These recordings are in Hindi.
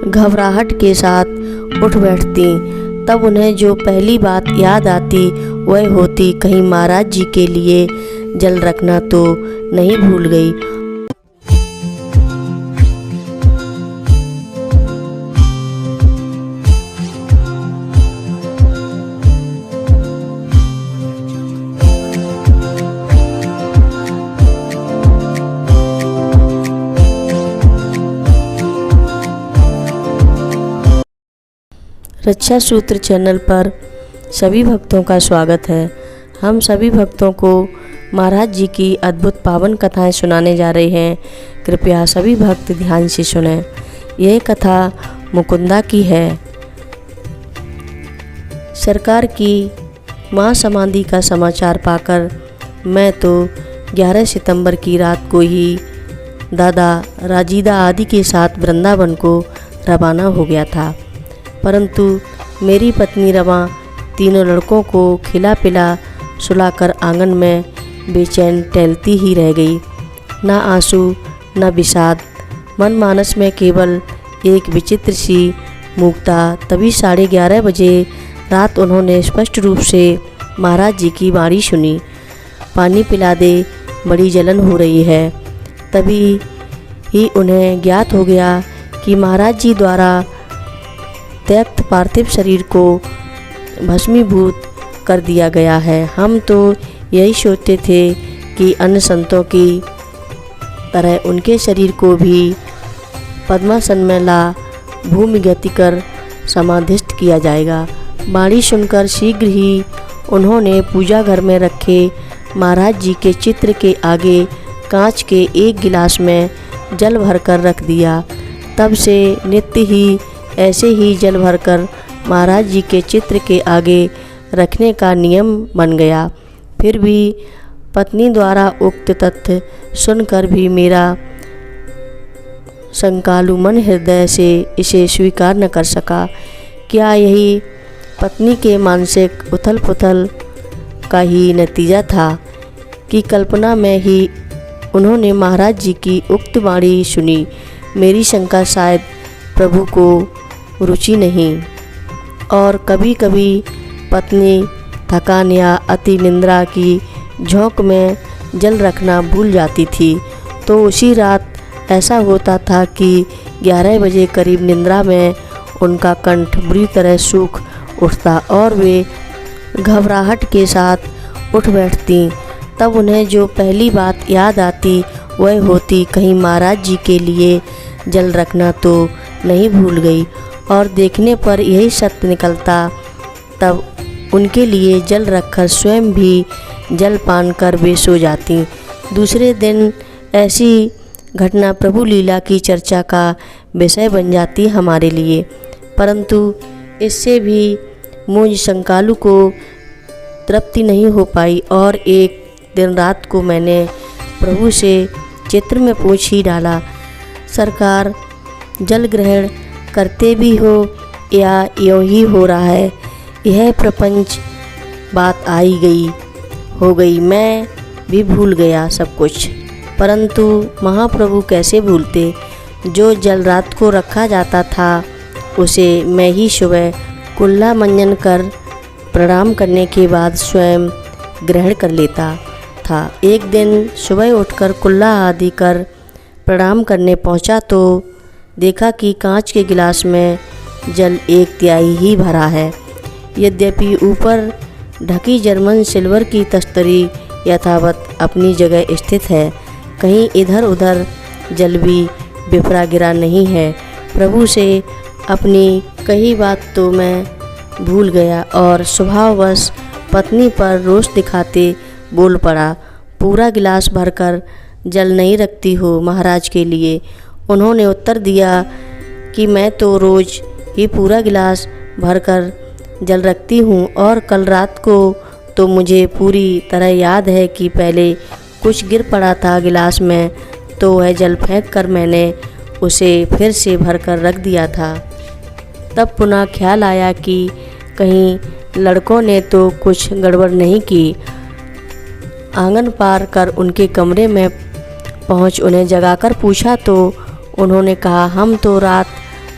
घबराहट के साथ उठ बैठती। तब उन्हें जो पहली बात याद आती वह होती, कहीं महाराज जी के लिए जल रखना तो नहीं भूल गई। रक्षा सूत्र चैनल पर सभी भक्तों का स्वागत है। हम सभी भक्तों को महाराज जी की अद्भुत पावन कथाएं सुनाने जा रहे हैं। कृपया सभी भक्त ध्यान से सुनें। यह कथा मुकुंदा की है। सरकार की महासमाधि का समाचार पाकर मैं तो 11 सितंबर की रात को ही दादा राजीदा आदि के साथ वृंदावन को रवाना हो गया था, परंतु मेरी पत्नी रमा तीनों लड़कों को खिला पिला सुलाकर आंगन में बेचैन टहलती ही रह गई। न आंसू न विषाद, मन मानस में केवल एक विचित्र सी मूकता। तभी 11:30 बजे रात उन्होंने स्पष्ट रूप से महाराज जी की वाणी सुनी, पानी पिला दे, बड़ी जलन हो रही है। तभी ही उन्हें ज्ञात हो गया कि महाराज जी द्वारा त्यक्त पार्थिव शरीर को भस्मीभूत कर दिया गया है। हम तो यही सोचते थे कि अन्य संतों की तरह उनके शरीर को भी पद्मासन में ला भूमि गति कर समाधिस्थ किया जाएगा। वाणी सुनकर शीघ्र ही उन्होंने पूजा घर में रखे महाराज जी के चित्र के आगे कांच के एक गिलास में जल भरकर रख दिया। तब से नित्य ही ऐसे ही जल भरकर महाराज जी के चित्र के आगे रखने का नियम बन गया। फिर भी पत्नी द्वारा उक्त तथ्य सुनकर भी मेरा संकालु मन हृदय से इसे स्वीकार न कर सका। क्या यही पत्नी के मानसिक उथल पुथल का ही नतीजा था कि कल्पना में ही उन्होंने महाराज जी की उक्त वाणी सुनी। मेरी शंका शायद प्रभु को रुचि नहीं, और कभी कभी पत्नी थकान या अति निंद्रा की झोंक में जल रखना भूल जाती थी, तो उसी रात ऐसा होता था कि 11 बजे करीब निंद्रा में उनका कंठ बुरी तरह सूख उठता और वे घबराहट के साथ उठ बैठती। तब उन्हें जो पहली बात याद आती वह होती, कहीं महाराज जी के लिए जल रखना तो नहीं भूल गई, और देखने पर यही सत्य निकलता। तब उनके लिए जल रखकर स्वयं भी जल पान कर वे सो जाती। दूसरे दिन ऐसी घटना प्रभु लीला की चर्चा का विषय बन जाती हमारे लिए, परंतु इससे भी मुझ शंकालु को तृप्ति नहीं हो पाई, और एक दिन रात को मैंने प्रभु से चित्र में पूछ ही डाला, सरकार जल ग्रहण करते भी हो या यूँ ही हो रहा है? यह प्रपंच बात हो गई, मैं भी भूल गया सब कुछ। परंतु महाप्रभु कैसे भूलते? जो जल रात को रखा जाता था उसे मैं ही सुबह कुल्ला मंजन कर प्रणाम करने के बाद स्वयं ग्रहण कर लेता था। एक दिन सुबह उठकर कुल्ला आदि कर प्रणाम करने पहुंचा तो देखा कि कांच के गिलास में जल 1/3 ही भरा है। यद्यपि ऊपर ढकी जर्मन सिल्वर की तस्तरी यथावत अपनी जगह स्थित है, कहीं इधर उधर जल भी बिफरा गिरा नहीं है। प्रभु से अपनी कही बात तो मैं भूल गया और स्वभाववश पत्नी पर रोष दिखाते बोल पड़ा, पूरा गिलास भरकर जल नहीं रखती हो महाराज के लिए? उन्होंने उत्तर दिया कि मैं तो रोज़ ही पूरा गिलास भरकर जल रखती हूँ, और कल रात को तो मुझे पूरी तरह याद है कि पहले कुछ गिर पड़ा था गिलास में, तो वह जल फेंक कर मैंने उसे फिर से भरकर रख दिया था। तब पुनः ख्याल आया कि कहीं लड़कों ने तो कुछ गड़बड़ नहीं की। आंगन पार कर उनके कमरे में पहुंच उन्हें जगाकर पूछा तो उन्होंने कहा, हम तो रात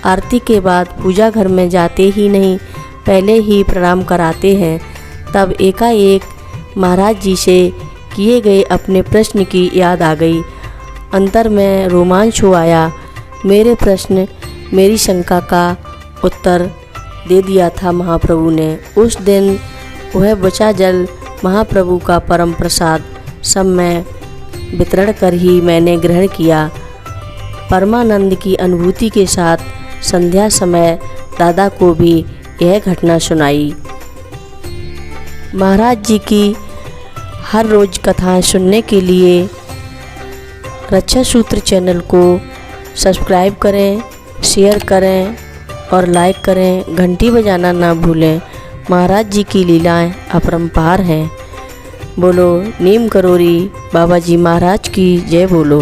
आरती के बाद पूजा घर में जाते ही नहीं, पहले ही प्रणाम कराते हैं। तब एकाएक महाराज जी से किए गए अपने प्रश्न की याद आ गई। अंतर में रोमांच हो आया। मेरे प्रश्न, मेरी शंका का उत्तर दे दिया था महाप्रभु ने। उस दिन वह बचा जल महाप्रभु का परम प्रसाद सब में वितरण कर ही मैंने ग्रहण किया। परमानंद की अनुभूति के साथ संध्या समय दादा को भी यह घटना सुनाई। महाराज जी की हर रोज़ कथाएं सुनने के लिए रक्षा सूत्र चैनल को सब्सक्राइब करें, शेयर करें और लाइक करें। घंटी बजाना ना भूलें। महाराज जी की लीलाएं अपरंपार हैं। बोलो नीम करोरी बाबा जी महाराज की जय बोलो।